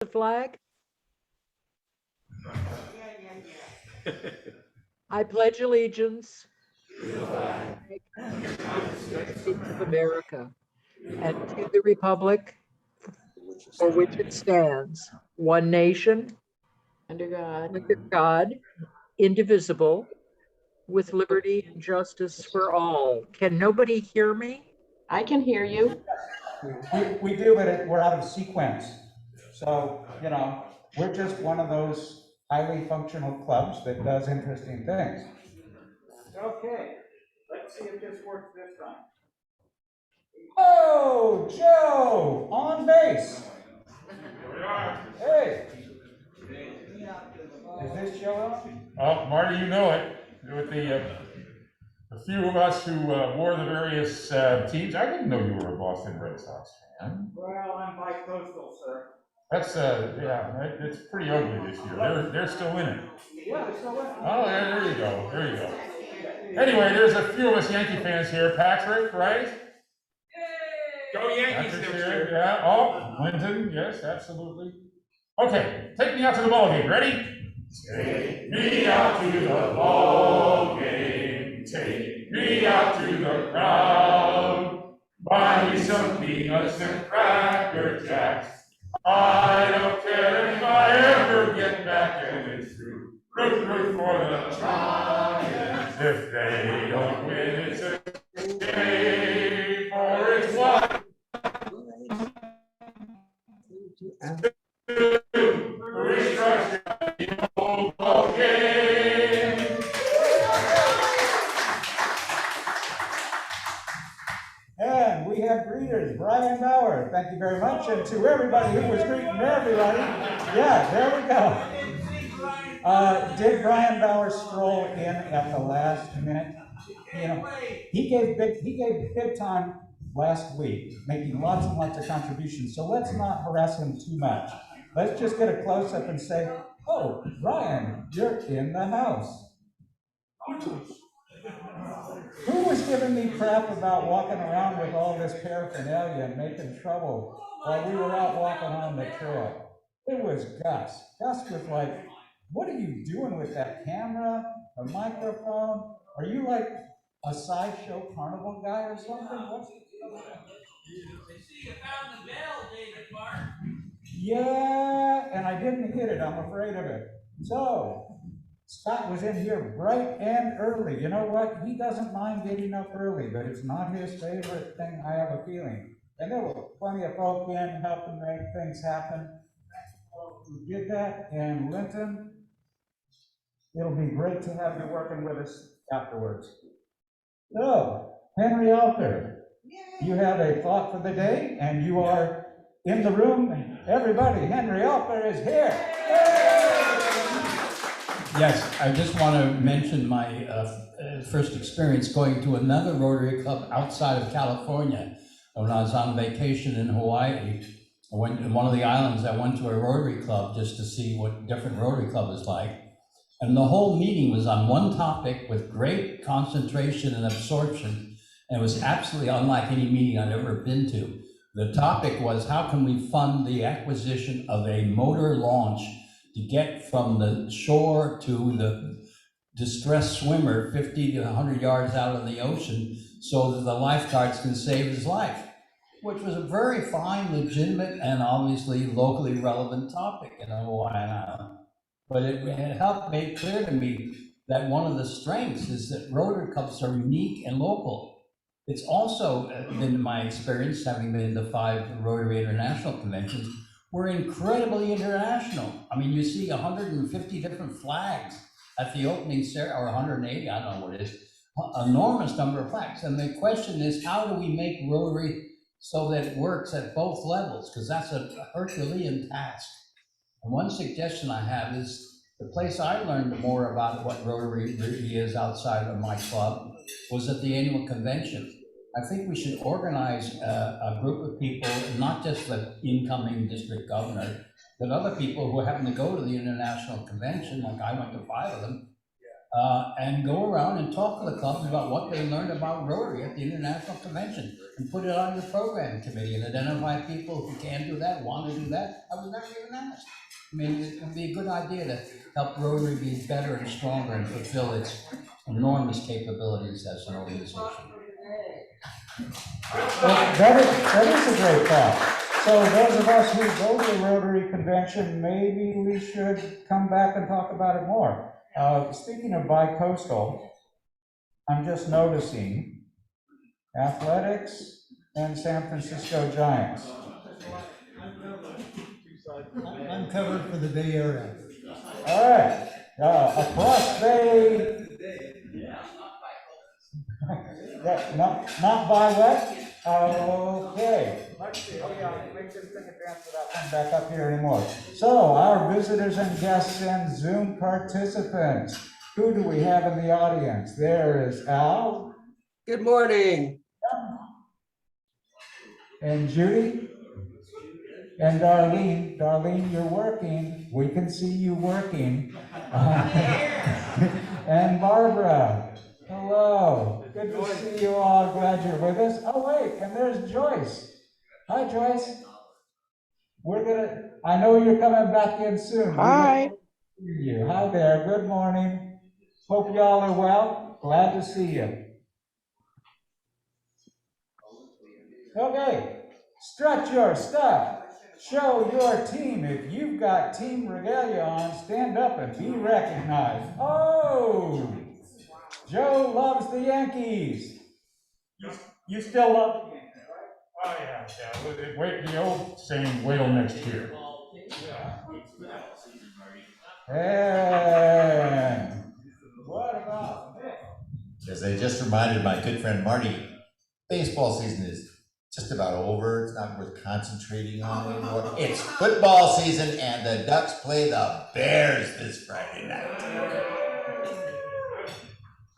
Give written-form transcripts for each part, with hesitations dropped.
the flag? I pledge allegiance to the flag of the United States of America and to the republic for which it stands, one nation, Under God. under God, indivisible, with liberty and justice for all. Can nobody hear me? I can hear you. We do, but we're out of sequence. So, you know, we're just one of those highly functional clubs that does interesting things. Okay, let's see if this works this time. Oh, Joe, on base. Hey. Is this Joe on? Oh, Marty, you know it. With the few of us who wore the various teams, I didn't know you were a Boston Red Sox fan. Well, I'm bi-coastal, sir. That's yeah, it's pretty ugly this year. They're still in it. Yeah, they're still in it. Oh, yeah, there you go. There you go. Anyway, there's a few of us Yankee fans here. Patrick, right? Go Yankees Patrick's next here. year. Yeah. Oh, Linton. Yes, absolutely. Okay, take me out to the ball game. Ready? Take me out to the ball game. Take me out to the crowd. Buy me some peanuts and cracker jacks. I don't care if I ever get back, and it's true. Root for the Giants. If they don't win, it's a shame, for it's what? Restructure the old ball game. And we have greeters, Brian Bauer, thank you very much, and to everybody who was greeting everybody. Yeah, there we go. Did Brian Bauer stroll in at the last minute? You know, he gave big time last week, making lots and lots of contributions, so let's not harass him too much. Let's just get a close-up and say, oh, Brian, you're in the house. Who was giving me crap about walking around with all this paraphernalia and making trouble while we were out walking on the trail? It was Gus. Gus was like, what are you doing with that camera, a microphone? Are you like a sideshow carnival guy or something? They see you found the bell, David Mark. Yeah, and I didn't hit it, I'm afraid of it. So, Scott was in here bright and early. You know what? He doesn't mind getting up early, but it's not his favorite thing, I have a feeling. And there were plenty of folk in helping make things happen. We did that, and Linton, it'll be great to have you working with us afterwards. So, Henry Alter, you have a thought for the day, and you are in the room. Everybody, Henry Alter is here. Yes, I just want to mention my first experience going to another Rotary Club outside of California. When I was on vacation in Hawaii, I went to one of the islands. I went to a Rotary Club just to see what different Rotary Club is like. And the whole meeting was on one topic with great concentration and absorption. And it was absolutely unlike any meeting I've ever been to. The topic was, how can we fund the acquisition of a motor launch to get from the shore to the distressed swimmer 50 to 100 yards out in the ocean so that the lifeguards can save his life, which was a very fine, legitimate, and obviously locally relevant topic in a Hawaiian island. But it helped make clear to me that one of the strengths is that Rotary Clubs are unique and local. It's also been my experience, having been to 5 Rotary International conventions, we're incredibly international. I mean, you see 150 different flags at the opening ceremony, or 180, I don't know what it is, enormous number of flags. And the question is, how do we make Rotary so that it works at both levels? Because that's a Herculean task. And one suggestion I have is, the place I learned more about what Rotary really is outside of my club was at the annual convention. I think we should organize a group of people, not just the incoming district governor, but other people who happen to go to the international convention, like I went to 5 of them, and go around and talk to the clubs about what they learned about Rotary at the International Convention and put it on your program committee and identify people who can do that, want to do that. I was never even asked. I mean, it would be a good idea to help Rotary be better and stronger and fulfill its enormous capabilities as an organization. Well, that is a great thought. So those of us who go to the Rotary Convention, maybe we should come back and talk about it more. Speaking of bi-coastal, I'm just noticing athletics and San Francisco Giants. I'm covered for the Bay Area. All right, across Bay. Not by what? Okay. Let's see. Oh yeah, make this thing advance without coming back up here anymore. So, our visitors and guests and Zoom participants. Who do we have in the audience? There is Al. Good morning. And Judy. And Darlene. Darlene, you're working. We can see you working. And Barbara. Hello. Good to see you all. Glad you're with us. Oh, wait, and there's Joyce. Hi, Joyce. I know you're coming back in soon. Hi. You. Hi there. Good morning. Hope y'all are well. Glad to see you. Okay. Stretch your stuff. Show your team. If you've got team regalia on, stand up and be recognized. Oh! Joe loves the Yankees. You still love the Yankees, right? Oh, yeah. Wait, the old saying, wait till next year. And what about Nick? As I just reminded my good friend Marty, baseball season is just about over. It's not worth concentrating on anymore. It's football season, and the Ducks play the Bears this Friday night.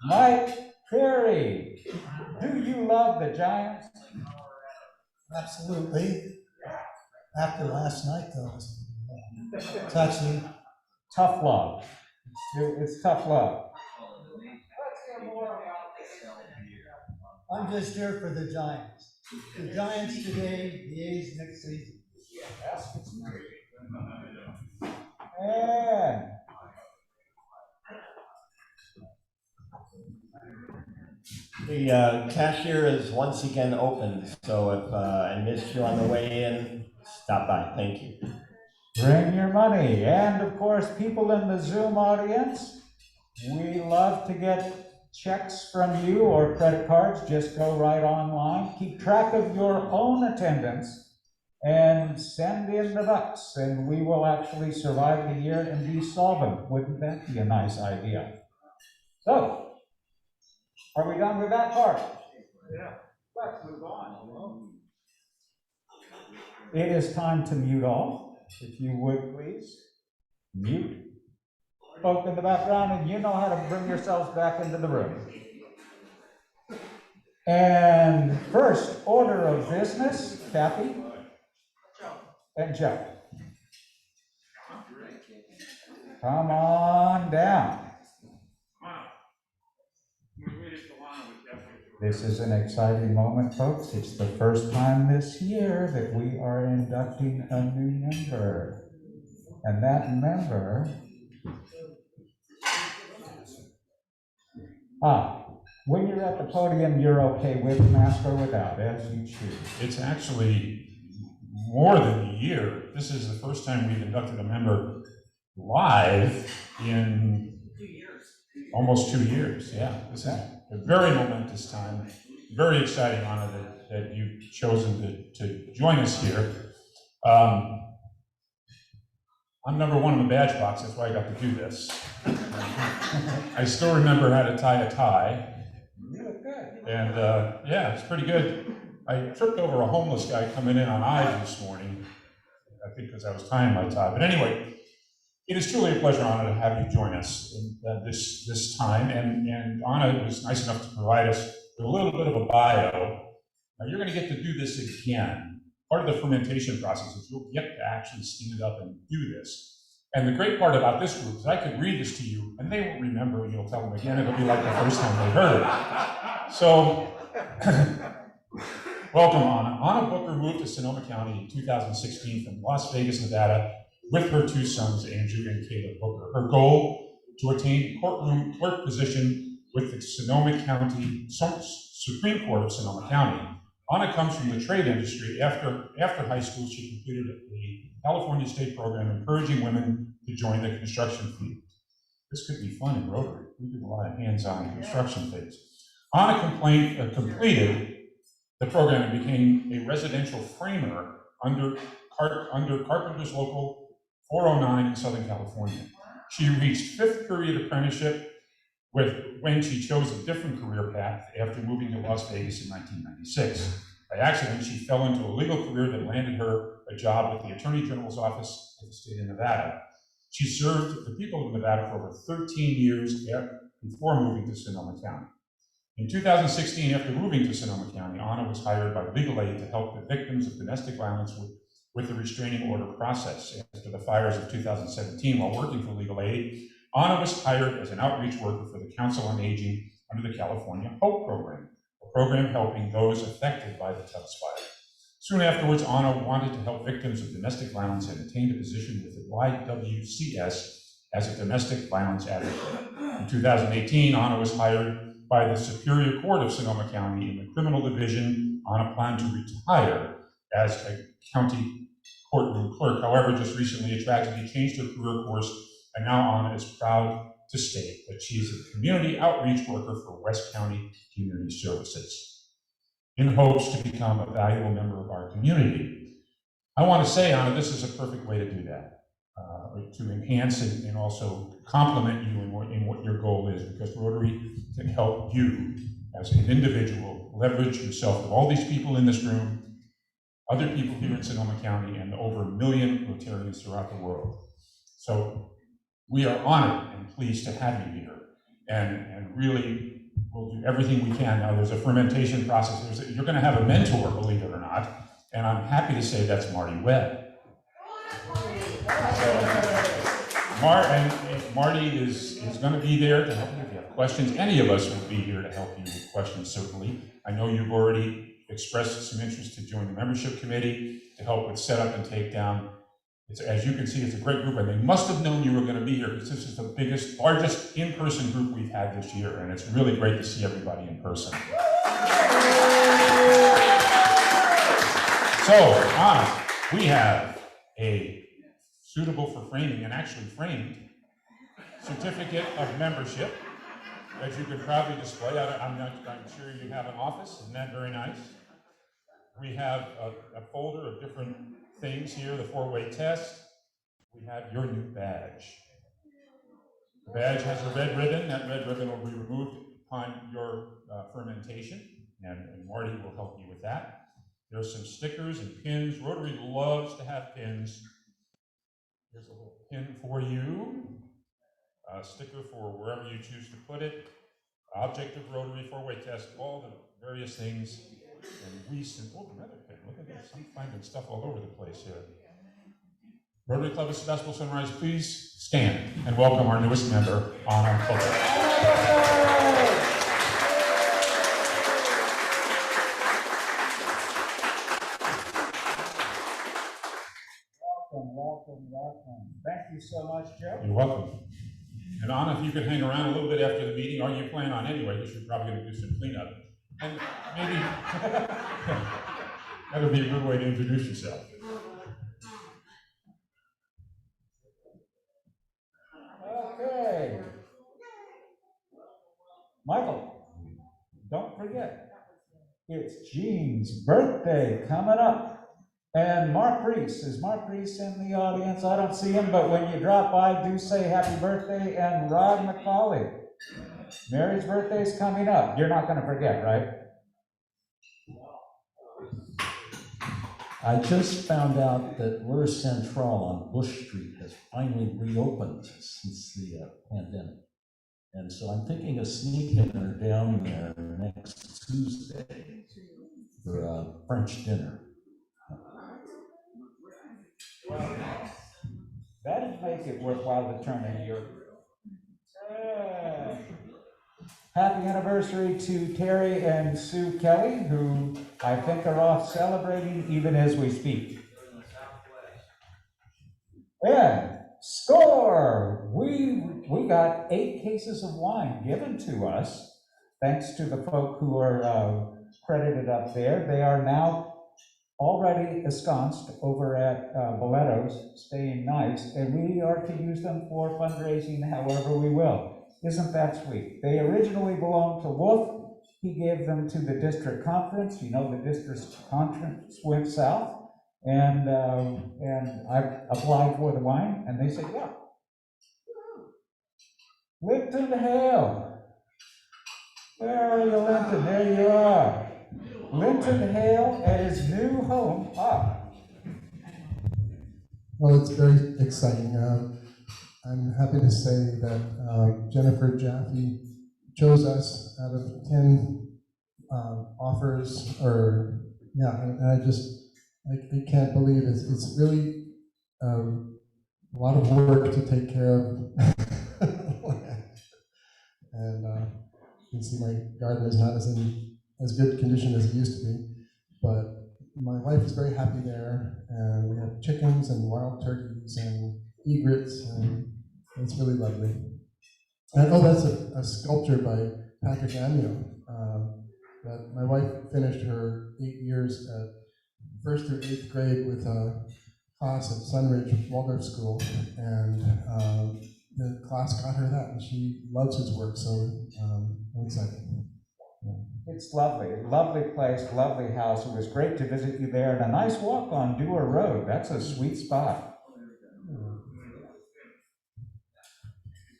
Mike Perry, do you love the Giants? Absolutely. After last night, though, it was touchy. Tough love. It's tough love. I'm just here for the Giants. The Giants today, the A's next season. And The cashier is once again open, so if I missed you on the way in, stop by. Thank you. bring your money. And of course, people in the Zoom audience, we love to get checks from you or credit cards. Just go right online. Keep track of your own attendance and send in the bucks, and we will actually survive the year and be solvent. Wouldn't that be a nice idea? So, are we done with that part? Yeah. Let's move on. It is time to mute all. If you would, please. Mute. Folk in the background, and you know how to bring yourselves back into the room. And first order of business, Kathy and Joe. Come on down. This is an exciting moment, folks. It's the first time this year that we are inducting a new member. And that member, when you're at the podium, you're okay with mask or without, as you choose. It's actually more than a year. This is the first time we've inducted a member live in almost 2 years. Yeah, this is a very momentous time. Very exciting honor that you've chosen to join us here. I'm number one in the badge box, that's why I got to do this. I still remember how to tie a tie. You look good. And yeah, it's pretty good. I tripped over a homeless guy coming in on I this morning, I think because I was tying my tie. But anyway, it is truly a pleasure and honor to have you join us in, this time. And Anna was nice enough to provide us with a little bit of a bio. Now you're going to get to do this again. Part of the fermentation process is you'll get to actually stand up and do this. And the great part about this group is I could read this to you, and they won't remember, and you'll tell them again, it'll be like the first time they heard it. So, welcome, Anna. Anna Booker moved to Sonoma County in 2016 from Las Vegas, Nevada, with her two sons, Andrew and Caleb Booker. Her goal, to attain a courtroom clerk position with the Sonoma County Supreme Court of Sonoma County. Anna comes from the trade industry. After high school, she completed a California state program encouraging women to join the construction field. This could be fun in Rotary. We do a lot of hands-on construction things. Anna completed the program and became a residential framer under Carpenter's Local 409 in Southern California. She reached 5th period apprenticeship when she chose a different career path after moving to Las Vegas in 1996. By accident, she fell into a legal career that landed her a job with the Attorney General's office of the state of Nevada. She served the people of Nevada for over 13 years before moving to Sonoma County. In 2016, after moving to Sonoma County, Anna was hired by Legal Aid to help the victims of domestic violence with the restraining order process. After the fires of 2017, while working for Legal Aid, Anna was hired as an outreach worker for the Council on Aging under the California HOPE program, a program helping those affected by the Tubbs fire. Soon afterwards, Anna wanted to help victims of domestic violence and attained a position with the YWCS as a domestic violence advocate. In 2018, Anna was hired by the Superior Court of Sonoma County in the Criminal Division. Anna planned to retire as a county courtroom clerk. However, just recently, a tragedy changed her career course, and now Anna is proud to state that she is a community outreach worker for West County Community Services, in hopes to become a valuable member of our community. I want to say, Anna, this is a perfect way to do that, to enhance and also complement you in what your goal is, because Rotary can help you as an individual leverage yourself with all these people in this room, other people here in Sonoma County, and over 1 million Rotarians throughout the world. So we are honored and pleased to have you here, and really we'll do everything we can. Now there's a fermentation process. You're going to have a mentor, believe it or not, and I'm happy to say that's Marty Webb. Marty is going to be there to help you if you have questions. Any of us will be here to help you with questions, certainly. I know you've already expressed some interest to join the membership committee to help with setup and takedown. As you can see, it's a great group, and they must have known you were going to be here because this is the largest in-person group we've had this year, and it's really great to see everybody in person. So, Anna, we have a suitable for framing and actually framed certificate of membership that you could proudly display. I'm sure you have an office. Isn't that very nice? We have a folder of different things here, the 4-way test. We have your new badge. The badge has a red ribbon. That red ribbon will be removed upon your fermentation, and Marty will help you with that. There's some stickers and pins. Rotary loves to have pins. Here's a little pin for you, a sticker for wherever you choose to put it, object of Rotary, 4-way test, all the various things. And we sent, oh, another pin, look at this, I'm finding stuff all over the place here. Rotary Club of Sebastopol Sunrise, please stand and welcome our newest member, Anna Booker. Welcome. Thank you so much, Joe. You're welcome. And Anna, if you could hang around a little bit after the meeting, or you plan on anyway, because you're probably going to do some cleanup. And maybe that would be a good way to introduce yourself. Okay. Michael, don't forget, it's Jean's birthday coming up. And Mark Reese, is Mark Reese in the audience? I don't see him, but when you drop by, do say happy birthday. And Rod McCauley, Mary's birthday's coming up. You're not going to forget, right? I just found out that Lure Central on Bush Street has finally reopened since the pandemic. And so I'm thinking of sneaking her down there next Tuesday for a French dinner. That'd make it worthwhile to turn in here. Happy anniversary to Terry and Sue Kelly, who I think are off celebrating even as we speak. And score! We got 8 cases of wine given to us, thanks to the folk who are credited up there. They are now already ensconced over at Boletto's, staying nice, and we are to use them for fundraising however we will. Isn't that sweet? They originally belonged to Wolf. He gave them to the district conference. You know, the district conference went south, and I applied for the wine, and they said, yeah. Linton Hale. Where are you, Linton? There you are. Linton Hale at his new home. Well, it's very exciting. I'm happy to say that Jennifer Jaffe chose us out of 10 offers, and I can't believe it. It's really a lot of work to take care of. And you can see my garden is not as good condition as it used to be, but my wife is very happy there, and we have chickens and wild turkeys and egrets, and it's really lovely. And that's a sculpture by Patrick Amiot. That my wife finished her 8 years at 1st through 8th grade with a class at Sunridge Waldorf School, and the class got her that, and she loves his work, so I'm excited. It's lovely, lovely place, lovely house. It was great to visit you there, and a nice walk on Dewar Road. That's a sweet spot.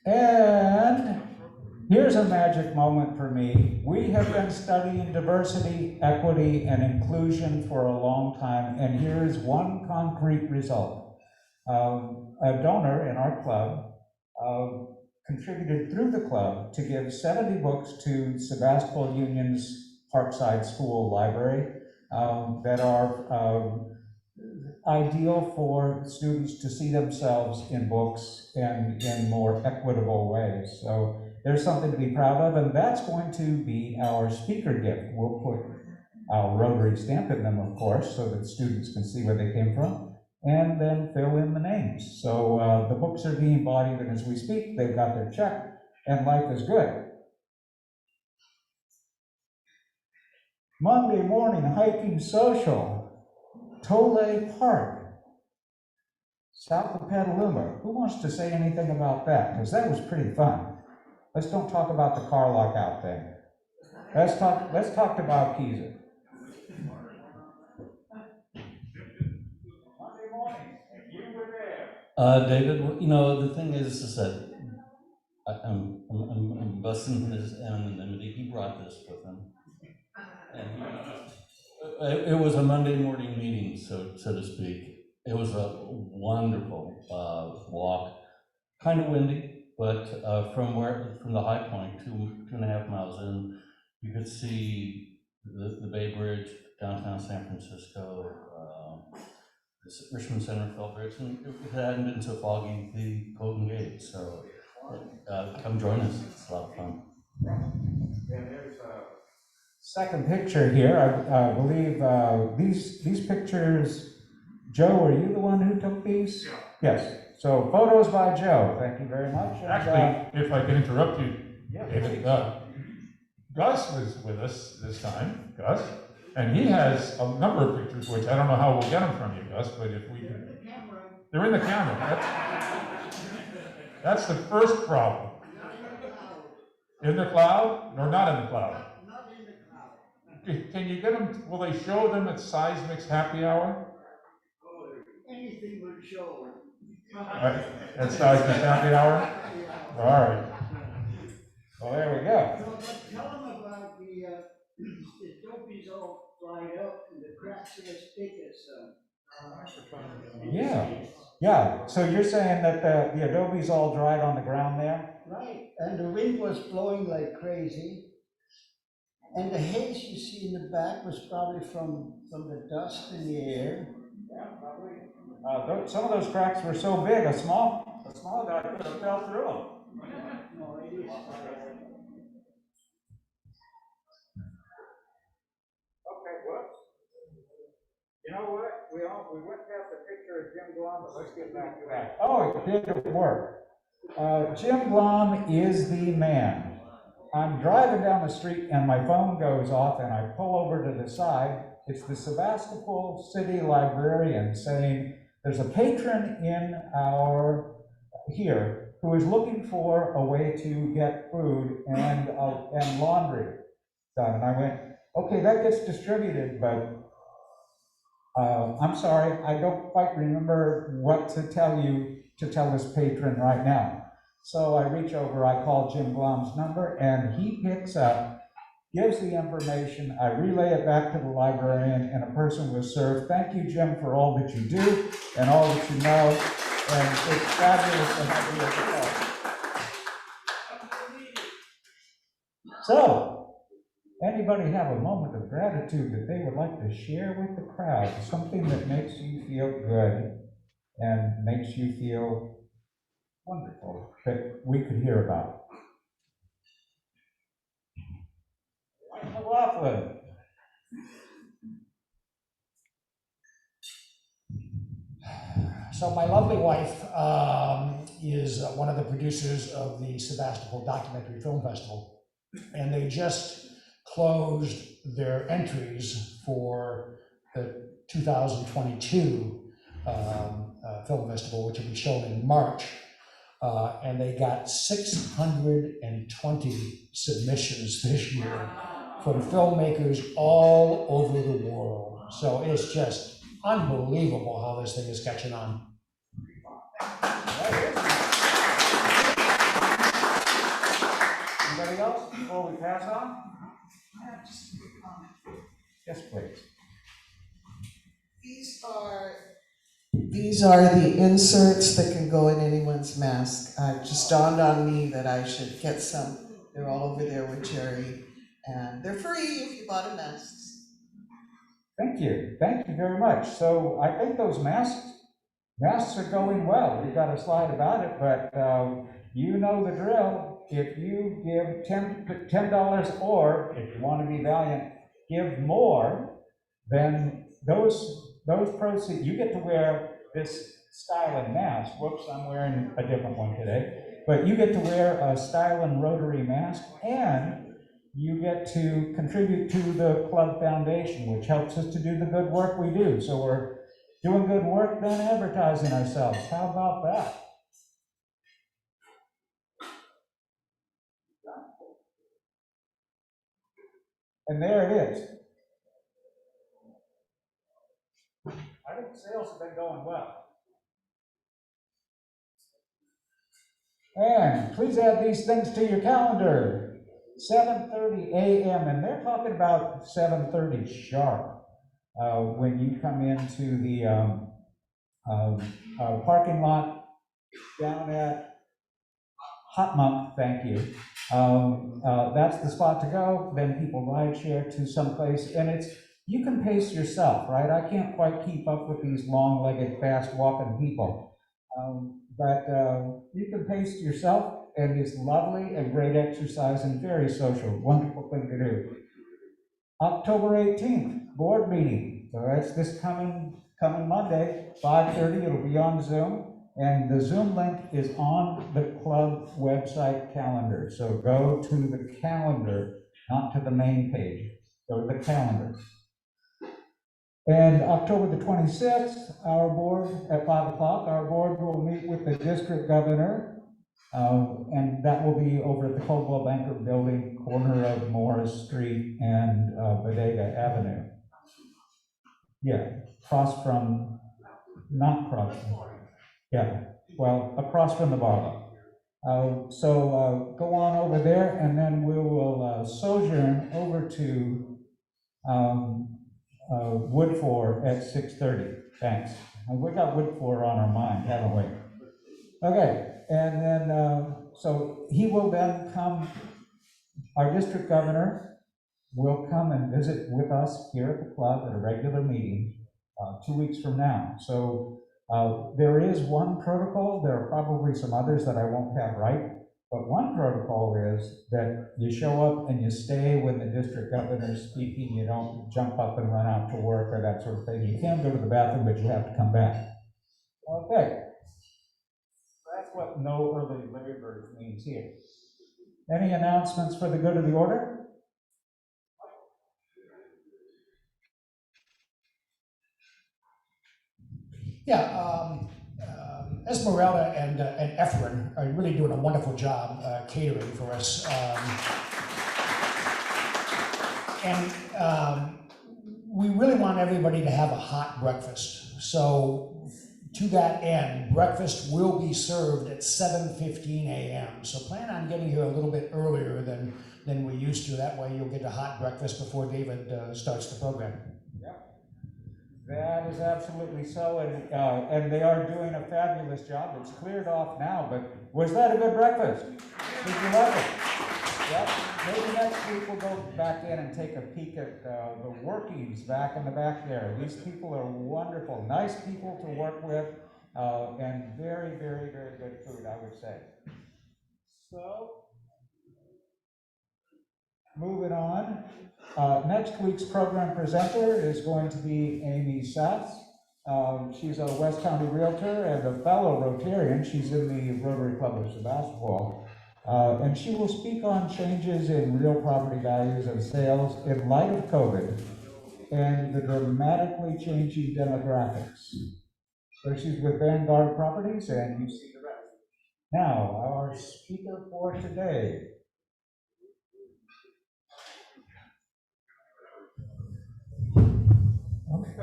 And here's a magic moment for me. We have been studying diversity, equity, and inclusion for a long time, and here is one concrete result. A donor in our club contributed through the club to give 70 books to Sebastopol Union's Parkside School Library that are ideal for students to see themselves in books and in more equitable ways. So there's something to be proud of, and that's going to be our speaker gift. We'll put our Rotary stamp in them, of course, so that students can see where they came from, and then fill in the names. So the books are being bought even as we speak. They've got their check, and life is good. Monday morning hiking social, Tole Park, south of Petaluma. Who wants to say anything about that? Because that was pretty fun. Let's don't talk about the car lockout thing. Let's talk to Bob Keyser. Monday morning, you were there. David, you know, the thing is that I'm busting his anonymity. He brought this with him. And it was a Monday morning meeting, so to speak. It was a wonderful walk, kind of windy, but from the high point, 2.5 miles in, you could see the Bay Bridge, downtown San Francisco, the Richmond Center Fell Bridge, and it hadn't been so foggy, the Golden Gate. So come join us; it's a lot of fun. Second picture here, I believe these pictures, Joe, are you the one who took these? Yeah. Yes. So photos by Joe. Thank you very much. And, actually, if I can interrupt you, yeah, David, Gus was with us this time, Gus, and he has a number of pictures, which I don't know how we'll get them from you, Gus, but if we can. They're in the camera. That's the first problem. In the cloud or not in the cloud? Can you get them, will they show them at Seismic's happy hour? Anything would show. At Seismic's happy hour? All right. Well, there we go. No, but tell them about the dopies all dried up and the cracks are as thick as. Yeah. So you're saying that the adobe's all dried on the ground there? Right, and the wind was blowing like crazy. And the haze you see in the back was probably from the dust in the air. Yeah, probably. Some of those cracks were so big, a small guy could have fell through them. Okay, whoops. You know what? We went past the picture of Jim Blom, but let's get back to that. Oh, it did work. Jim Blom is the man. I'm driving down the street and my phone goes off and I pull over to the side. It's the Sebastopol city librarian saying there's a patron in here who is looking for a way to get food and laundry done. And I went, okay, that gets distributed, but I'm sorry, I don't quite remember what to tell this patron right now. So I reach over, I call Jim Blom's number, and he picks up, gives the information, I relay it back to the librarian, and a person was served. Thank you, Jim, for all that you do and all that you know, and it's fabulous to have you at the club. So, anybody have a moment of gratitude that they would like to share with the crowd? Something that makes you feel good and makes you feel wonderful that we could hear about. McLaughlin. So my lovely wife is one of the producers of the Sebastopol Documentary Film Festival, and they just closed their entries for the 2022 film festival, which will be shown in March, and they got 620 submissions this year from filmmakers all over the world. So it's just unbelievable how this thing is catching on. Anybody else before we pass on? Yes, please. These are the inserts that can go in anyone's mask. It just dawned on me that I should get some. They're all over there with Jerry, and they're free if you bought a mask. Thank you very much. So I think those masks are going well. We've got a slide about it, but you know the drill. If you give $10, or if you want to be valiant, give more, then those proceeds, you get to wear this styling mask. Whoops, I'm wearing a different one today. But you get to wear a styling Rotary mask, and you get to contribute to the club foundation, which helps us to do the good work we do. So we're doing good work, then advertising ourselves. How about that? And there it is. I think sales have been going well. And please add these things to your calendar. 7:30 a.m. and they're talking about 7:30 sharp when you come into the parking lot down at Hot Monk. Thank you. That's the spot to go. Then people ride share to someplace, and you can pace yourself, right? I can't quite keep up with these long-legged, fast-walking people, but you can pace yourself. And it's lovely and great exercise and very social. Wonderful thing to do. October 18th, board meeting. So that's this coming Monday, 5:30. It'll be on Zoom. And the Zoom link is on the club website calendar. So go to the calendar, not to the main page. Go to the calendar. And October the 26th, our board, at 5 o'clock, our board will meet with the district governor. And that will be over at the Coldwell Banker Building, corner of Morris Street and Bodega Avenue. Yeah, across from the bar. So go on over there, and then we will sojourn over to Woodford at 6:30. Thanks. We got Woodford on our mind, haven't we? Okay. And then, so he will then come, our district governor will come and visit with us here at the club at a regular meeting 2 weeks from now. So There is one protocol. There are probably some others that I won't have right. But one protocol is that you show up and you stay when the district governor's speaking. You don't jump up and run out to work or that sort of thing. You can go to the bathroom, but you have to come back. Okay. That's what no early labor means here. Any announcements for the good of the order? Yeah, Esmeralda and Efren are really doing a wonderful job catering for us. We really want everybody to have a hot breakfast. So to that end, breakfast will be served at 7:15 a.m. So plan on getting here a little bit earlier than we used to. That way you'll get a hot breakfast before David starts the program. That is absolutely so, and they are doing a fabulous job. It's cleared off now, but was that a good breakfast? Did you like it? Yep. Maybe next week we'll go back in and take a peek at the workings back in the back there. These people are wonderful, nice people to work with, and very, very, very good food, I would say. So, moving on. Next week's program presenter is going to be Amy Satz. She's a West County Realtor and a fellow Rotarian. She's in the Rotary Club of Sebastopol. And she will speak on changes in real property values and sales in light of COVID and the dramatically changing demographics. So she's with Vanguard Properties, and you see the rest. Now, our speaker for today.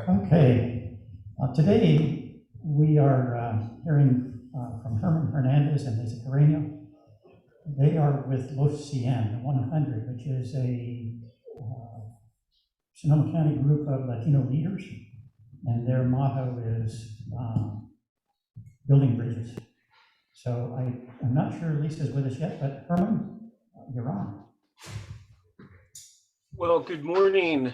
Okay. Today we are hearing from Herman Hernandez and Lisa Carreño. They are with LOCN 100, which is a Sonoma County group of Latino leaders, and their motto is building bridges. So I'm not sure Lisa's with us yet, but Herman, you're on. Well, good morning.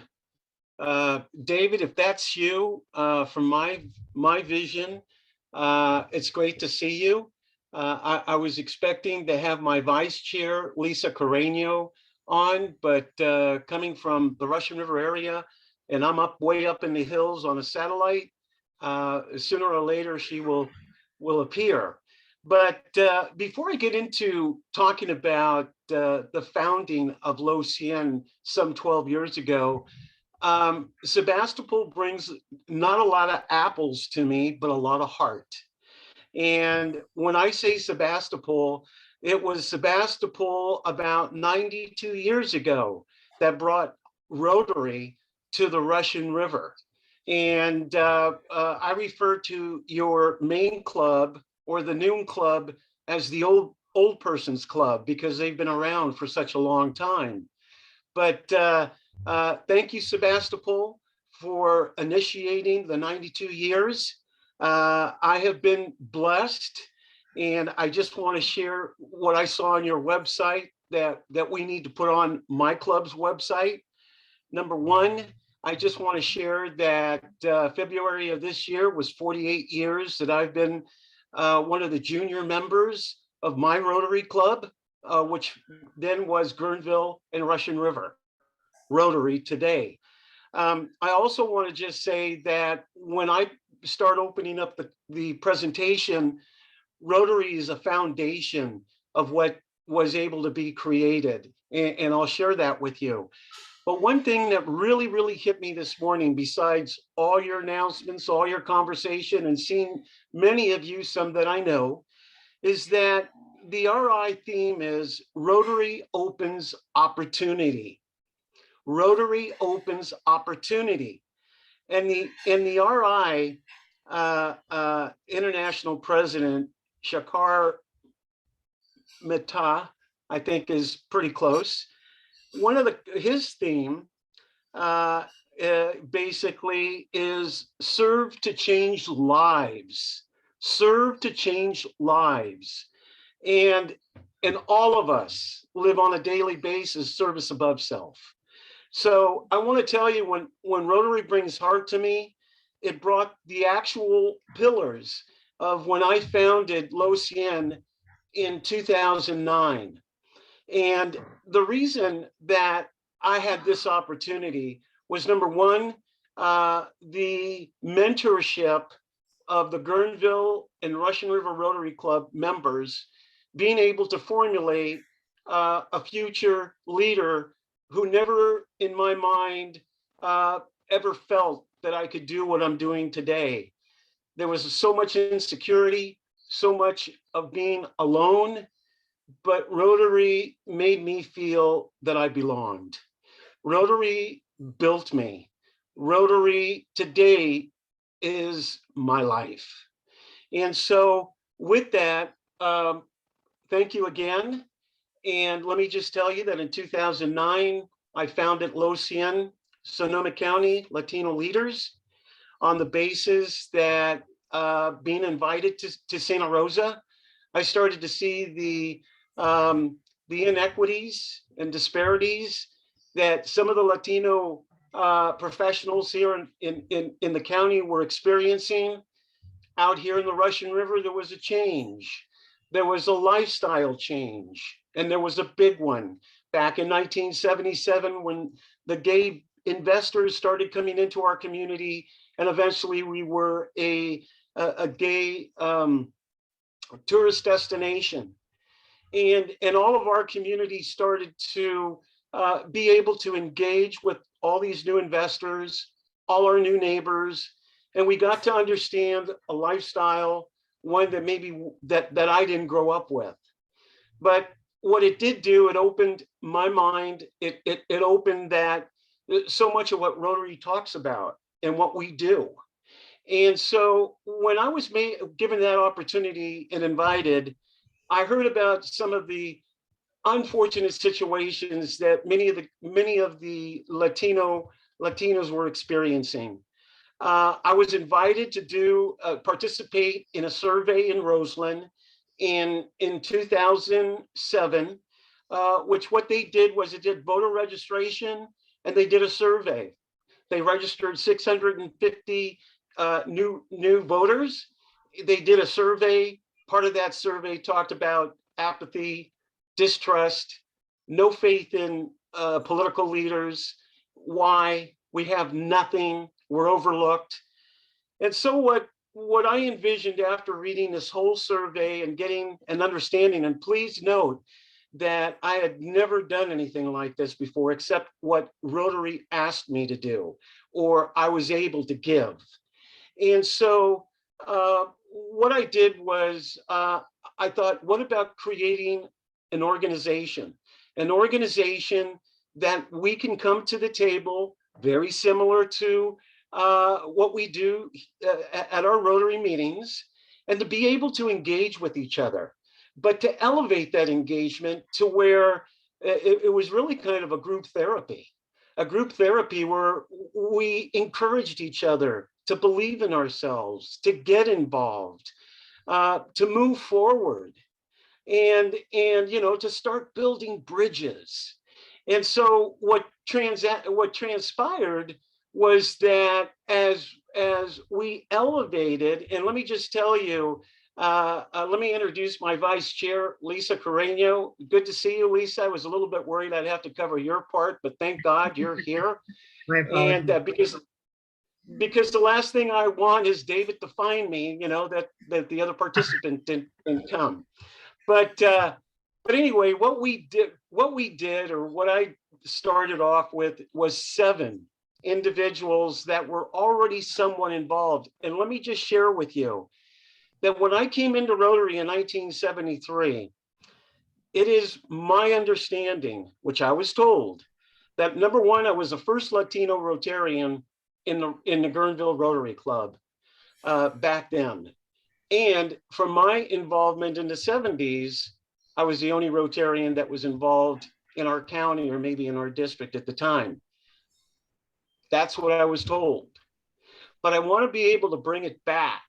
David, if that's you, from my vision, it's great to see you. I was expecting to have my vice chair, Lisa Carreño, on, but coming from the Russian River area, and I'm way up in the hills on a satellite, sooner or later she will appear. But before I get into talking about the founding of LOCN some 12 years ago, Sebastopol brings not a lot of apples to me, but a lot of heart. And when I say Sebastopol, it was Sebastopol about 92 years ago that brought Rotary to the Russian River. And I refer to your main club or the noon club as the old person's club because they've been around for such a long time. But thank you, Sebastopol, for initiating the 92 years. I have been blessed, and I just want to share what I saw on your website that we need to put on my club's website. Number one, I just want to share that February of this year was 48 years that I've been one of the junior members of my Rotary Club, which then was Guerneville and Russian River Rotary today. I also want to just say that when I start opening up the presentation, Rotary is a foundation of what was able to be created, and I'll share that with you. But one thing that really, really hit me this morning, besides all your announcements, all your conversation, and seeing many of you, some that I know, is that the RI theme is Rotary opens opportunity. Rotary opens opportunity. And the RI international president, Shakar Mehta, I think is pretty close. One of his theme basically is serve to change lives. Serve to change lives. And all of us live on a daily basis, service above self. So I want to tell you, when Rotary brings heart to me, it brought the actual pillars of when I founded LOCN in 2009. And the reason that I had this opportunity was, number one, the mentorship of the Guerneville and Russian River Rotary Club members being able to formulate a future leader who never in my mind ever felt that I could do what I'm doing today. There was so much insecurity, so much of being alone, but Rotary made me feel that I belonged. Rotary built me. Rotary today is my life. And so with that, thank you again. And let me just tell you that in 2009, I founded LOCN, Sonoma County Latino Leaders, on the basis that being invited to Santa Rosa, I started to see the inequities and disparities that some of the Latino professionals here in the county were experiencing. Out here in the Russian River, there was a change. There was a lifestyle change, and there was a big one back in 1977 when the gay investors started coming into our community, and eventually we were a gay tourist destination. And all of our community started to be able to engage with all these new investors, all our new neighbors, and we got to understand a lifestyle, one that maybe that I didn't grow up with. But what it did do, it opened my mind. It opened that so much of what Rotary talks about and what we do. And so when I was given that opportunity and invited, I heard about some of the unfortunate situations that many of the Latinos were experiencing. I was invited to participate in a survey in Roseland in 2007, which what they did was it did voter registration and they did a survey. They registered 650 new voters. They did a survey. Part of that survey talked about apathy, distrust, no faith in political leaders, why we have nothing, we're overlooked. And so what I envisioned after reading this whole survey and getting an understanding, and please note that I had never done anything like this before, except what Rotary asked me to do, or I was able to give. And so what I did was I thought, what about creating an organization that we can come to the table, very similar to what we do at our Rotary meetings, and to be able to engage with each other, but to elevate that engagement to where it was really kind of a group therapy where we encouraged each other to believe in ourselves, to get involved, to move forward, and to start building bridges. And so what transpired was that as we elevated, and let me just tell you, let me introduce my vice chair, Lisa Carreño. Good to see you, Lisa. I was a little bit worried I'd have to cover your part, but thank God you're here. And because the last thing I want is David to find me, that the other participant didn't come. But anyway, what we did, or what I started off with, was 7 individuals that were already somewhat involved. And let me just share with you that when I came into Rotary in 1973, it is my understanding, which I was told, that number one, I was the first Latino Rotarian in the Guerneville Rotary Club back then. And from my involvement in the 70s, I was the only Rotarian that was involved in our county, or maybe in our district at the time. That's what I was told. But I want to be able to bring it back,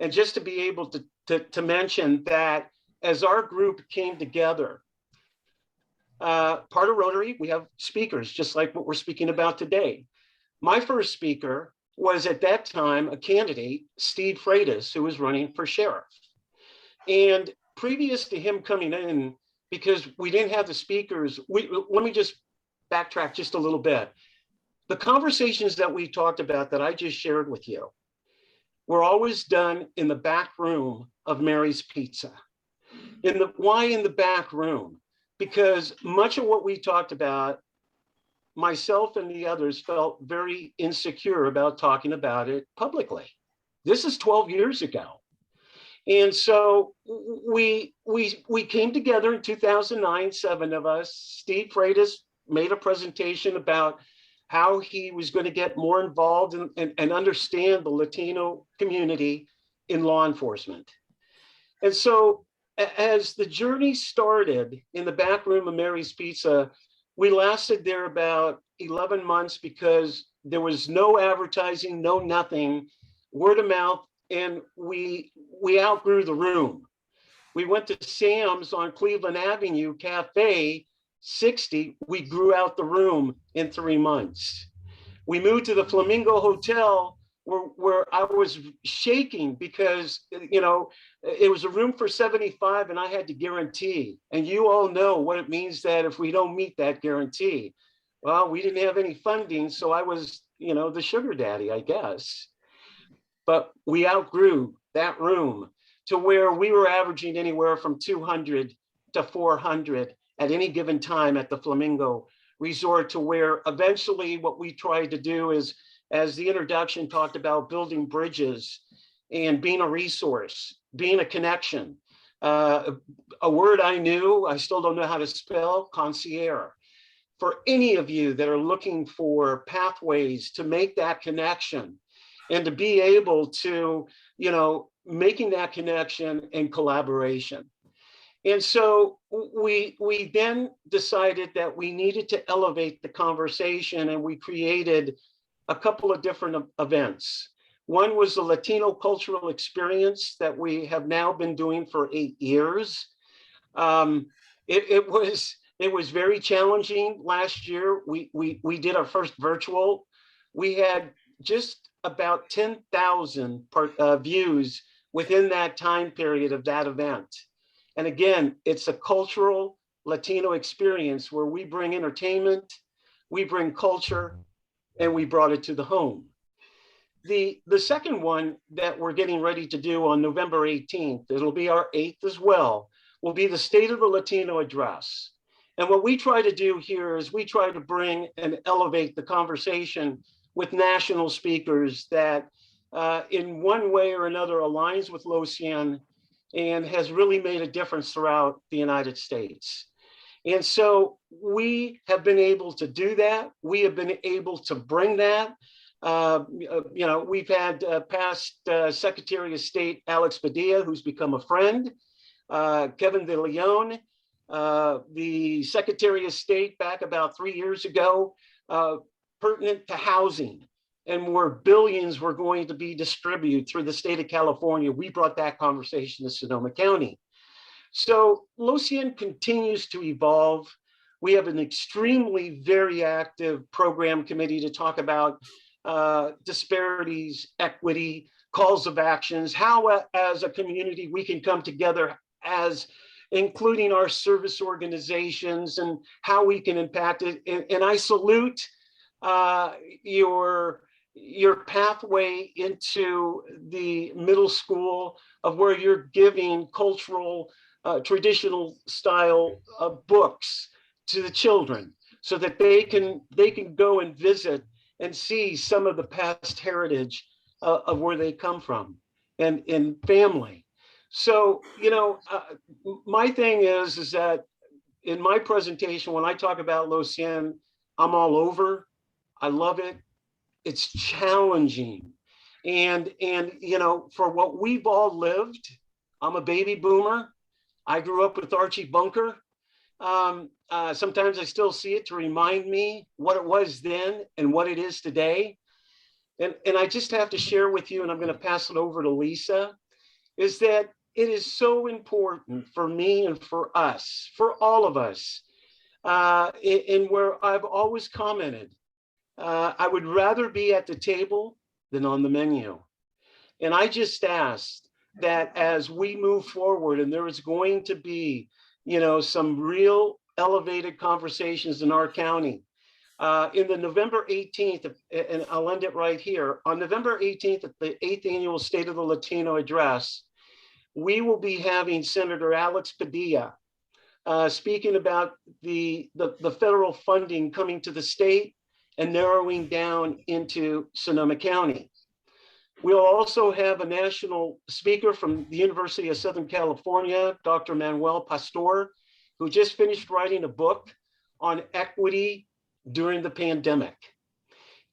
and just to be able to mention that as our group came together, part of Rotary, we have speakers, just like what we're speaking about today. My first speaker was at that time a candidate, Steve Freitas, who was running for sheriff. And previous to him coming in, because we didn't have the speakers, let me just backtrack just a little bit. The conversations that we talked about that I just shared with you were always done in the back room of Mary's Pizza. Why in the back room? Because much of what we talked about, myself and the others felt very insecure about talking about it publicly. This is 12 years ago. And so we came together in 2009, 7 of us. Steve Freitas made a presentation about how he was going to get more involved and understand the Latino community in law enforcement. And so as the journey started in the back room of Mary's Pizza, we lasted there about 11 months because there was no advertising, no nothing, word of mouth, and we outgrew the room. We went to Sam's on Cleveland Avenue Cafe 60, we grew out the room in 3 months. We moved to the Flamingo Hotel where I was shaking because, you know, it was a room for 75 and I had to guarantee. And you all know what it means that if we don't meet that guarantee. Well, we didn't have any funding, so I was, you know, the sugar daddy, I guess. But we outgrew that room to where we were averaging anywhere from 200 to 400 at any given time at the Flamingo Resort, to where eventually what we tried to do is, as the introduction talked about, building bridges and being a resource, being a connection. A word I knew, I still don't know how to spell, concierge. For any of you that are looking for pathways to make that connection and to be able to, you know, making that connection and collaboration. And so we then decided that we needed to elevate the conversation, and we created a couple of different events. One was the Latino Cultural Experience that we have now been doing for 8 years. It was very challenging last year. We did our first virtual. We had just about 10,000 views within that time period of that event. And again, it's a cultural Latino experience where we bring entertainment, we bring culture, and we brought it to the home. The second one that we're getting ready to do on November 18th, it'll be our 8th as well, will be the State of the Latino Address. And what we try to do here is we try to bring and elevate the conversation with national speakers that in one way or another aligns with LOCIAN and has really made a difference throughout the United States. And so we have been able to do that. We have been able to bring that. You know, we've had past Secretary of State Alex Padilla, who's become a friend, Kevin De Leon, the Secretary of State back about 3 years ago, pertinent to housing, and where billions were going to be distributed through the state of California. We brought that conversation to Sonoma County. So LOCIAN continues to evolve. We have an extremely very active program committee to talk about disparities, equity, calls of actions, how as a community we can come together as including our service organizations and how we can impact it. And I salute your pathway into the middle school of where you're giving cultural, traditional style books to the children so that they can go and visit and see some of the past heritage of where they come from and family. So, you know, my thing is that in my presentation, when I talk about LOCIAN, I'm all over. I love it. It's challenging. And you know, for what we've all lived, I'm a baby boomer. I grew up with Archie Bunker. Sometimes I still see it to remind me what it was then and what it is today. And I just have to share with you, and I'm going to pass it over to Lisa, is that it is so important for me and for us, for all of us, in where I've always commented, I would rather be at the table than on the menu. And I just asked that as we move forward, and there is going to be, some real elevated conversations in our county. In the November 18th, and I'll end it right here, on November 18th at the 8th Annual State of the Latino Address, we will be having Senator Alex Padilla speaking about the federal funding coming to the state and narrowing down into Sonoma County. We'll also have a national speaker from the University of Southern California, Dr. Manuel Pastor, who just finished writing a book on equity during the pandemic.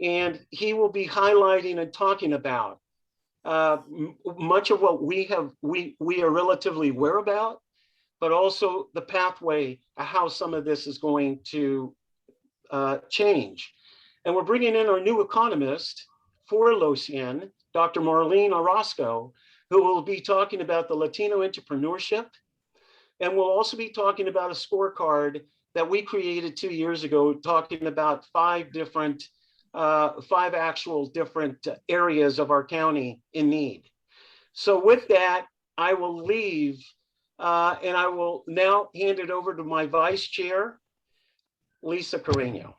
And he will be highlighting and talking about much of what we are relatively aware about, but also the pathway of how some of this is going to change. And we're bringing in our new economist for Losien, Dr. Marlene Orozco, who will be talking about the Latino entrepreneurship. And we'll also be talking about a scorecard that we created 2 years ago, talking about five actual different areas of our county in need. So with that, I will leave and I will now hand it over to my vice chair, Lisa Carreño.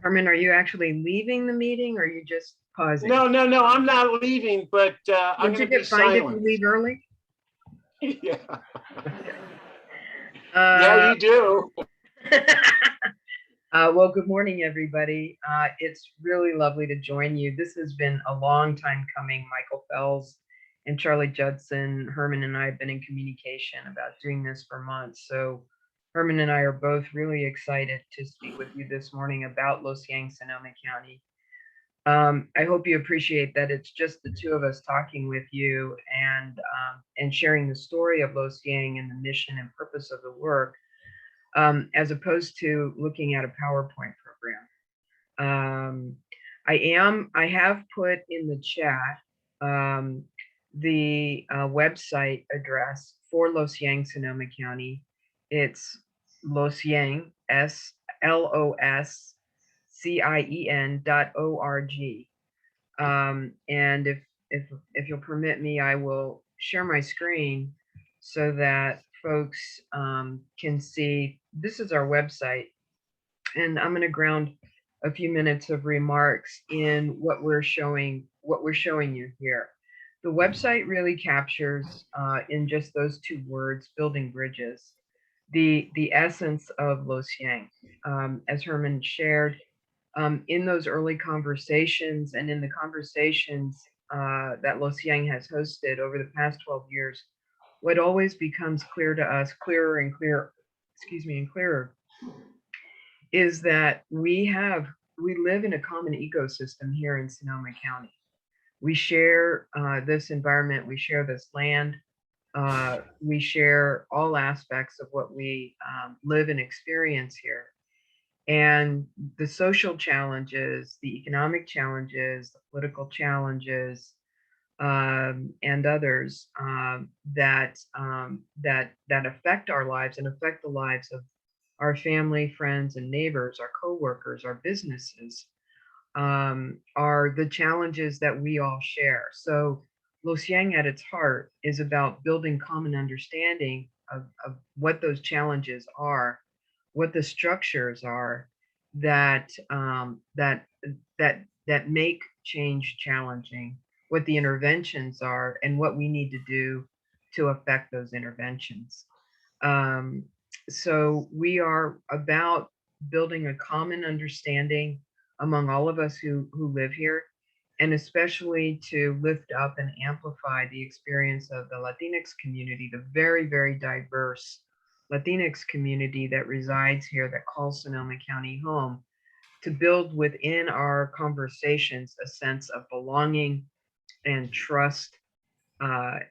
Herman, are you actually leaving the meeting or are you just pausing? No, I'm not leaving, but I'm going to be silent. If you leave early? Yeah. Yeah, you do. Well, good morning, everybody. It's really lovely to join you. This has been a long time coming. Michael Fells and Charlie Judson, Herman and I have been in communication about doing this for months. So Herman and I are both really excited to speak with you this morning about Losien, Sonoma County. I hope you appreciate that it's just the two of us talking with you and sharing the story of Losien and the mission and purpose of the work, as opposed to looking at a PowerPoint program. I have put in the chat the website address for Losien, Sonoma County. It's Losien, LOSCIEN.org. And if you'll permit me, I will share my screen so that folks can see. This is our website, and I'm going to ground a few minutes of remarks in what we're showing you here. The website really captures in just those two words, building bridges, the essence of Losien. As Herman shared, in those early conversations and in the conversations that Losien has hosted over the past 12 years, what always becomes clear to us, clearer and clearer, is that we live in a common ecosystem here in Sonoma County. We share this environment, we share this land, we share all aspects of what we live and experience here. And the social challenges, the economic challenges, the political challenges, and others that affect our lives and affect the lives of our family, friends, and neighbors, our coworkers, our businesses, are the challenges that we all share. So Losien at its heart is about building common understanding of what those challenges are, what the structures are that make change challenging, what the interventions are, and what we need to do to affect those interventions. So we are about building a common understanding among all of us who live here, and especially to lift up and amplify the experience of the Latinx community, the very, very diverse Latinx community that resides here, that calls Sonoma County home, to build within our conversations a sense of belonging and trust,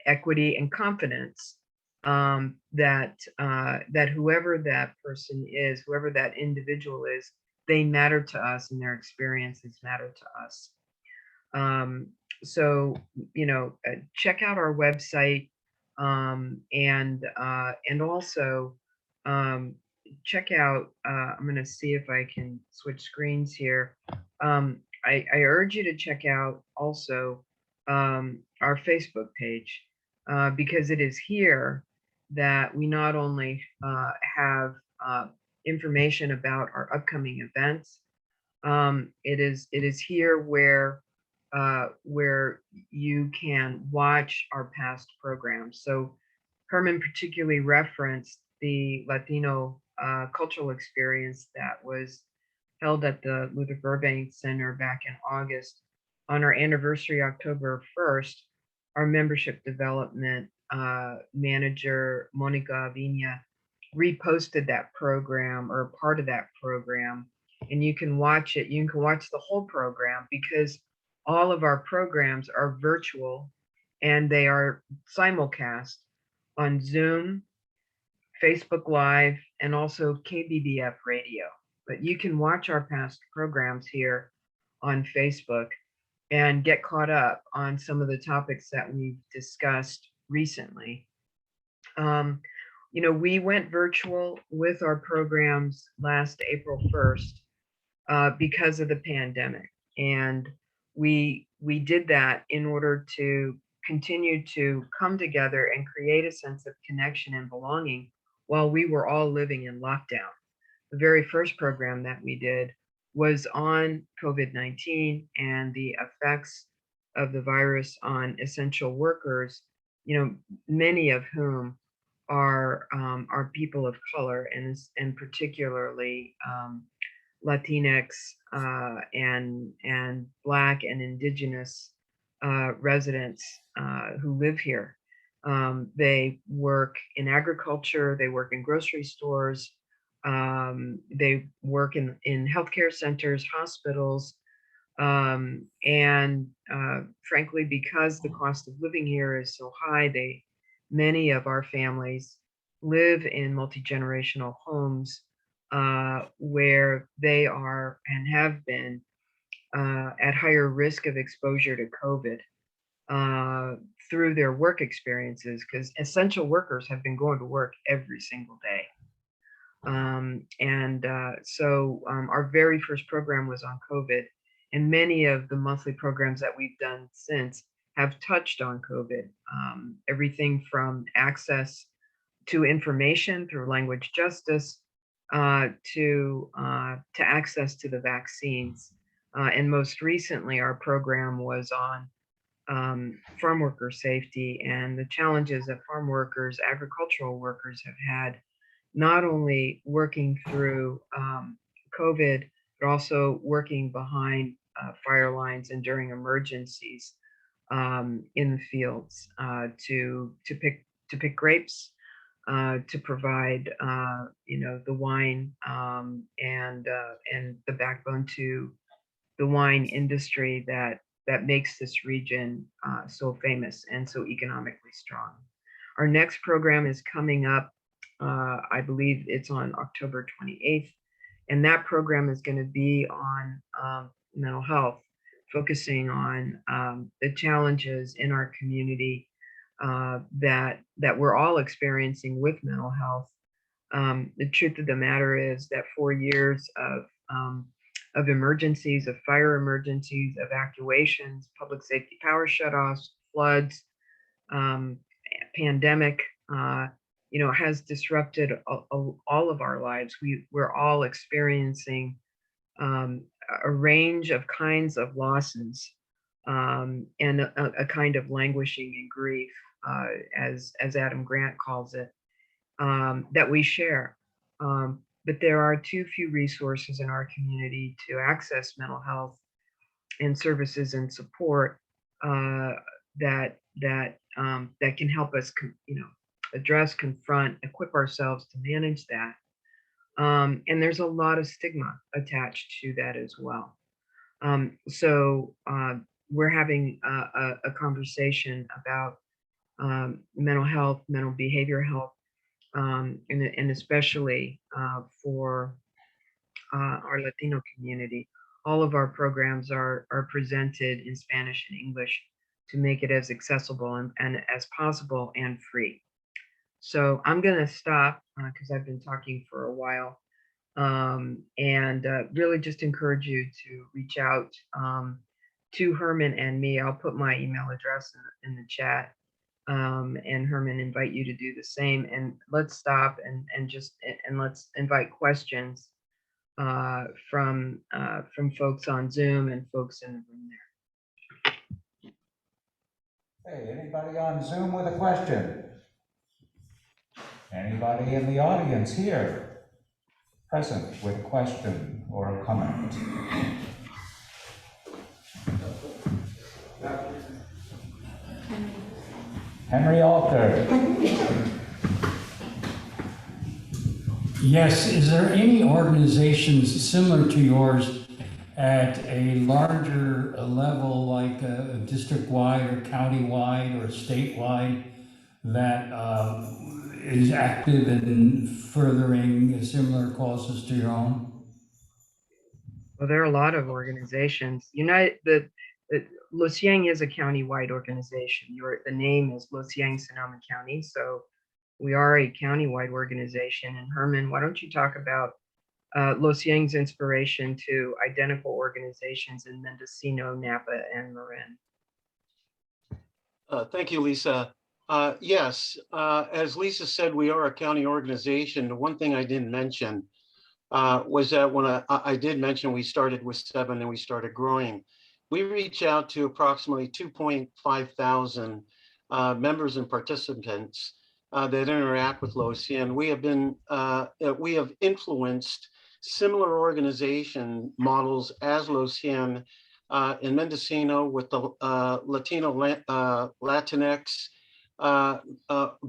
equity, and confidence that whoever that person is, whoever that individual is, they matter to us and their experiences matter to us. So, check out our website and also check out, I'm going to see if I can switch screens here. I urge you to check out also our Facebook page because it is here that we not only have information about our upcoming events. It is here where you can watch our past programs. So Herman particularly referenced the Latino cultural experience that was held at the Luther Burbank Center back in August. On our anniversary, October 1st, our membership development manager, Monica Viña, reposted that program or part of that program, and you can watch it. You can watch the whole program because all of our programs are virtual and they are simulcast on Zoom, Facebook Live, and also KBBF radio. But you can watch our past programs here on Facebook and get caught up on some of the topics that we've discussed recently. You know, we went virtual with our programs last April 1st because of the pandemic. And we did that in order to continue to come together and create a sense of connection and belonging while we were all living in lockdown. The very first program that we did was on COVID-19 and the effects of the virus on essential workers, you know, many of whom are people of color and particularly Latinx and Black and Indigenous residents who live here. They work in agriculture, they work in grocery stores, they work in healthcare centers, hospitals, and frankly, because the cost of living here is so high, many of our families live in multi-generational homes where they are and have been at higher risk of exposure to COVID through their work experiences, because essential workers have been going to work every single day. So our very first program was on COVID, and many of the monthly programs that we've done since have touched on COVID. Everything from access to information through language justice to access to the vaccines. And most recently, our program was on farm worker safety and the challenges that farm workers, agricultural workers have had, not only working through COVID, but also working behind fire lines and during emergencies in the fields to pick grapes, to provide you know, the wine and the backbone to the wine industry that makes this region so famous and so economically strong. Our next program is coming up. I believe it's on October 28th, and that program is going to be on mental health, focusing on the challenges in our community that we're all experiencing with mental health. The truth of the matter is that 4 years of emergencies, of fire emergencies, evacuations, public safety power shutoffs, floods, pandemic, you know, has disrupted all of our lives. We're all experiencing a range of kinds of losses and a kind of languishing in grief, as Adam Grant calls it, that we share. But there are too few resources in our community to access mental health and services and support that can help us, you know, address, confront, equip ourselves to manage that. And there's a lot of stigma attached to that as well. So we're having a conversation about mental health, mental behavior health, and especially for our Latino community. All of our programs are presented in Spanish and English to make it as accessible and as possible and free. So I'm going to stop because I've been talking for a while. And really just encourage you to reach out to Herman and me. I'll put my email address in the chat, and Herman invite you to do the same. And let's stop and let's invite questions from folks on Zoom and folks in the room there. Hey, anybody on Zoom with a question? Anybody in the audience here present with a question or a comment? Henry Alter. Yes, is there any organizations similar to yours at a larger level, like district-wide or county-wide or statewide, that is active in furthering similar causes to your own? Well, there are a lot of organizations. Lucieng is a county-wide organization. The name is Lucieng Sonoma County, so we are a county-wide organization. And Herman, why don't you talk about Lucieng's inspiration to identical organizations in Mendocino, Napa, and Marin? Thank you, Lisa. Yes, as Lisa said, we are a county organization. The one thing I didn't mention was that when I did mention we started with 7 and we started growing. We reach out to approximately 2.5 thousand members and participants that interact with LOCN. We have influenced similar organization models as LOCN in Mendocino with the Latino Latinx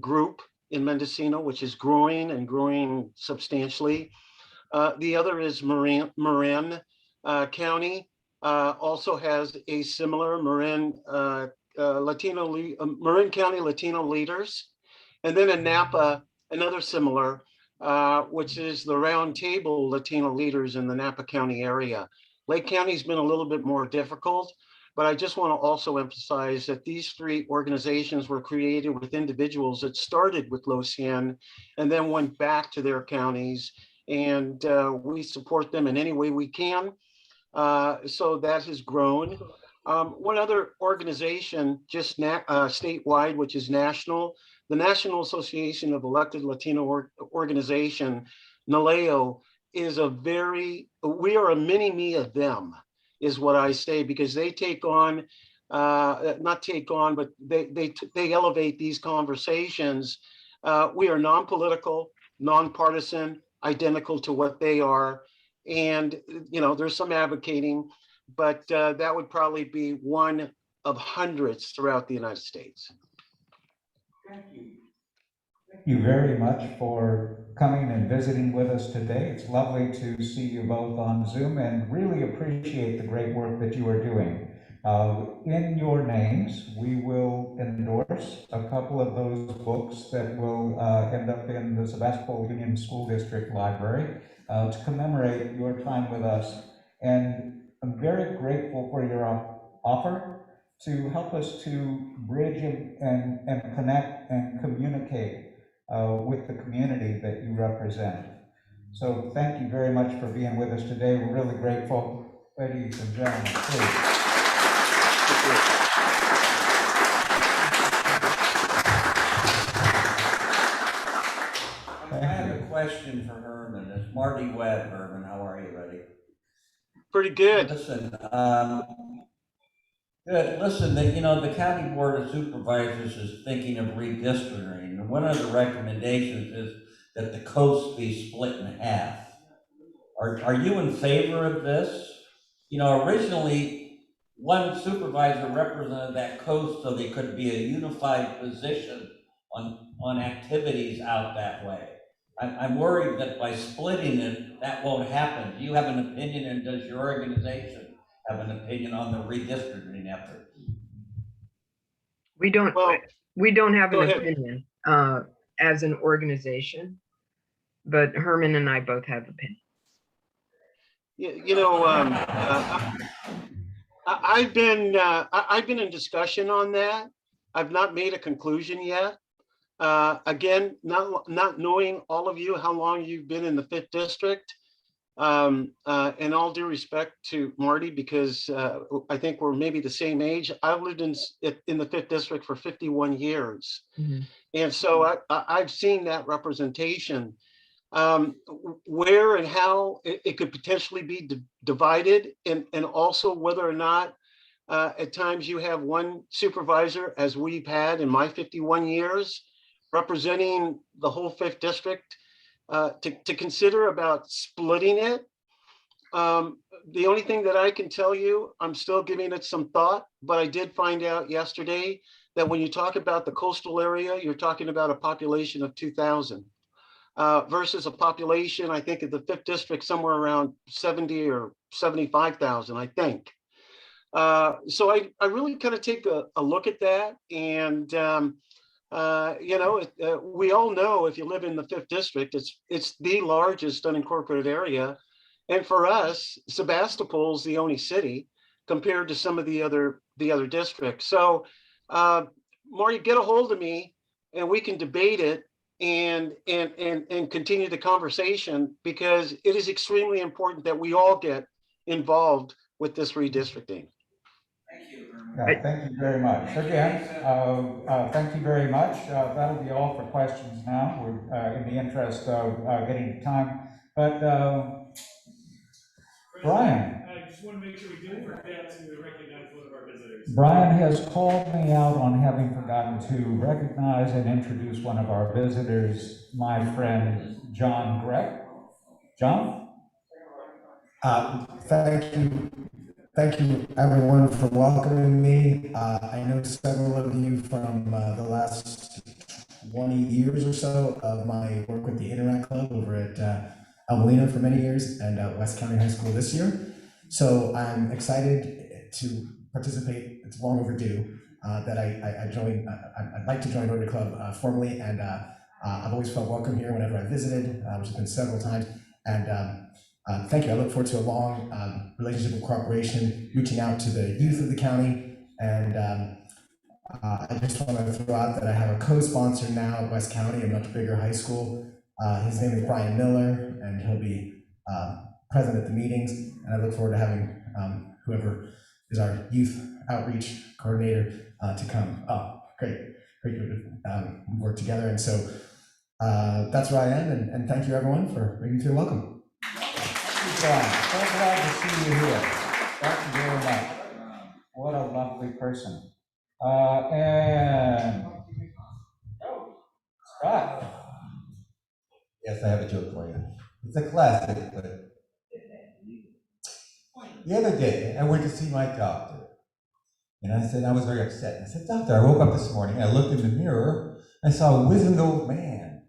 group in Mendocino, which is growing and growing substantially. The other is Marin County, also has a similar Marin County Latino leaders. And then in Napa, another similar, which is the Round Table Latino leaders in the Napa County area. Lake County's been a little bit more difficult, but I just want to also emphasize that these 3 organizations were created with individuals that started with LOCN and then went back to their counties, and we support them in any way we can. So that has grown. One other organization, just statewide, which is national, the National Association of Elected Latino Organization, NALEO, is we are a mini-me of them, is what I say, because they take on, not take on, but they elevate these conversations. We are non-political, non-partisan, identical to what they are. And, there's some advocating, but that would probably be one of hundreds throughout the United States. Thank you. Thank you very much for coming and visiting with us today. It's lovely to see you both on Zoom and really appreciate the great work that you are doing. In your names, we will endorse a couple of those books that will end up in the Sebastopol Union School District Library to commemorate your time with us. And I'm very grateful for your offer to help us to bridge and connect and communicate with the community that you represent. So thank you very much for being with us today. We're really grateful. Ladies and gentlemen, please. I have a question for Herman. It's Marty Webb. Herman, how are you, buddy? Pretty good. Listen, good. Listen, the County Board of Supervisors is thinking of redistricting. And one of the recommendations is that the coast be split in half. Are you in favor of this? Originally, one supervisor represented that coast so they could be a unified position on activities out that way. I'm worried that by splitting it, that won't happen. Do you have an opinion, and does your organization have an opinion on the redistricting efforts? We don't have an ahead. opinion as an organization, but Herman and I both have opinions. I've been in discussion on that. I've not made a conclusion yet. Again, not knowing all of you how long you've been in the 5th district, In all due respect to Marty, because I think we're maybe the same age, I've lived in the 5th District for 51 years. And so I've seen that representation. Where and how it could potentially be divided, and also whether or not at times you have one supervisor, as we've had in my 51 years, representing the whole 5th District, to consider about splitting it. The only thing that I can tell you, I'm still giving it some thought, but I did find out yesterday that when you talk about the coastal area, you're talking about a population of 2,000 versus a population, I think, of the 5th District, somewhere around 70 or 75,000, I think. So I really kind of take a look at that. And, you know, we all know if you live in the 5th District, it's the largest unincorporated area. And for us, Sebastopol is the only city compared to some of the other districts. So, Marty, get a hold of me and we can debate it and continue the conversation, because it is extremely important that we all get involved with this redistricting. Yeah, thank you very much. Again, thank you very much. That'll be all for questions now. We're in the interest of getting to time. But Brian. I just want to make sure we do forget to recognize one of our visitors. Brian has called me out on having forgotten to recognize and introduce one of our visitors, my friend John Gregg. John? Thank you everyone for welcoming me. I know several of you from the last 20 years or so of my work with the Interact Club over at Almelina for many years, and West County High School this year. So I'm excited to participate. It's long overdue that I joined. I'd like to join Rotary Club formally, and I've always felt welcome here whenever I visited, which has been several times. And thank you. I look forward to a long relationship and cooperation, reaching out to the youth of the county. And I just want to throw out that I have a co-sponsor now at West County, a much bigger high school. His name is Brian Miller, and he'll be present at the meetings. And I look forward to having whoever is our youth outreach coordinator to come. Oh, great to work together. And so that's where I am. And thank you everyone for making me feel welcome. Brian, so glad to see you here. Thank you very much. What a lovely person. And Scott. Yes, I have a joke for you. It's a classic, but the other day I went to see my doctor, and I was very upset. I said, "Doctor, I woke up this morning, I looked in the mirror, I saw a wizened old man.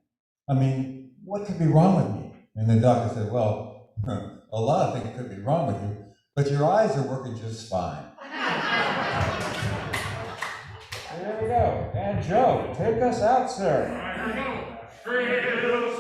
I mean, what could be wrong with me?" And the doctor said, "Well, a lot of things could be wrong with you, but your eyes are working just fine." There we go. And Joe, take us out, sir. Real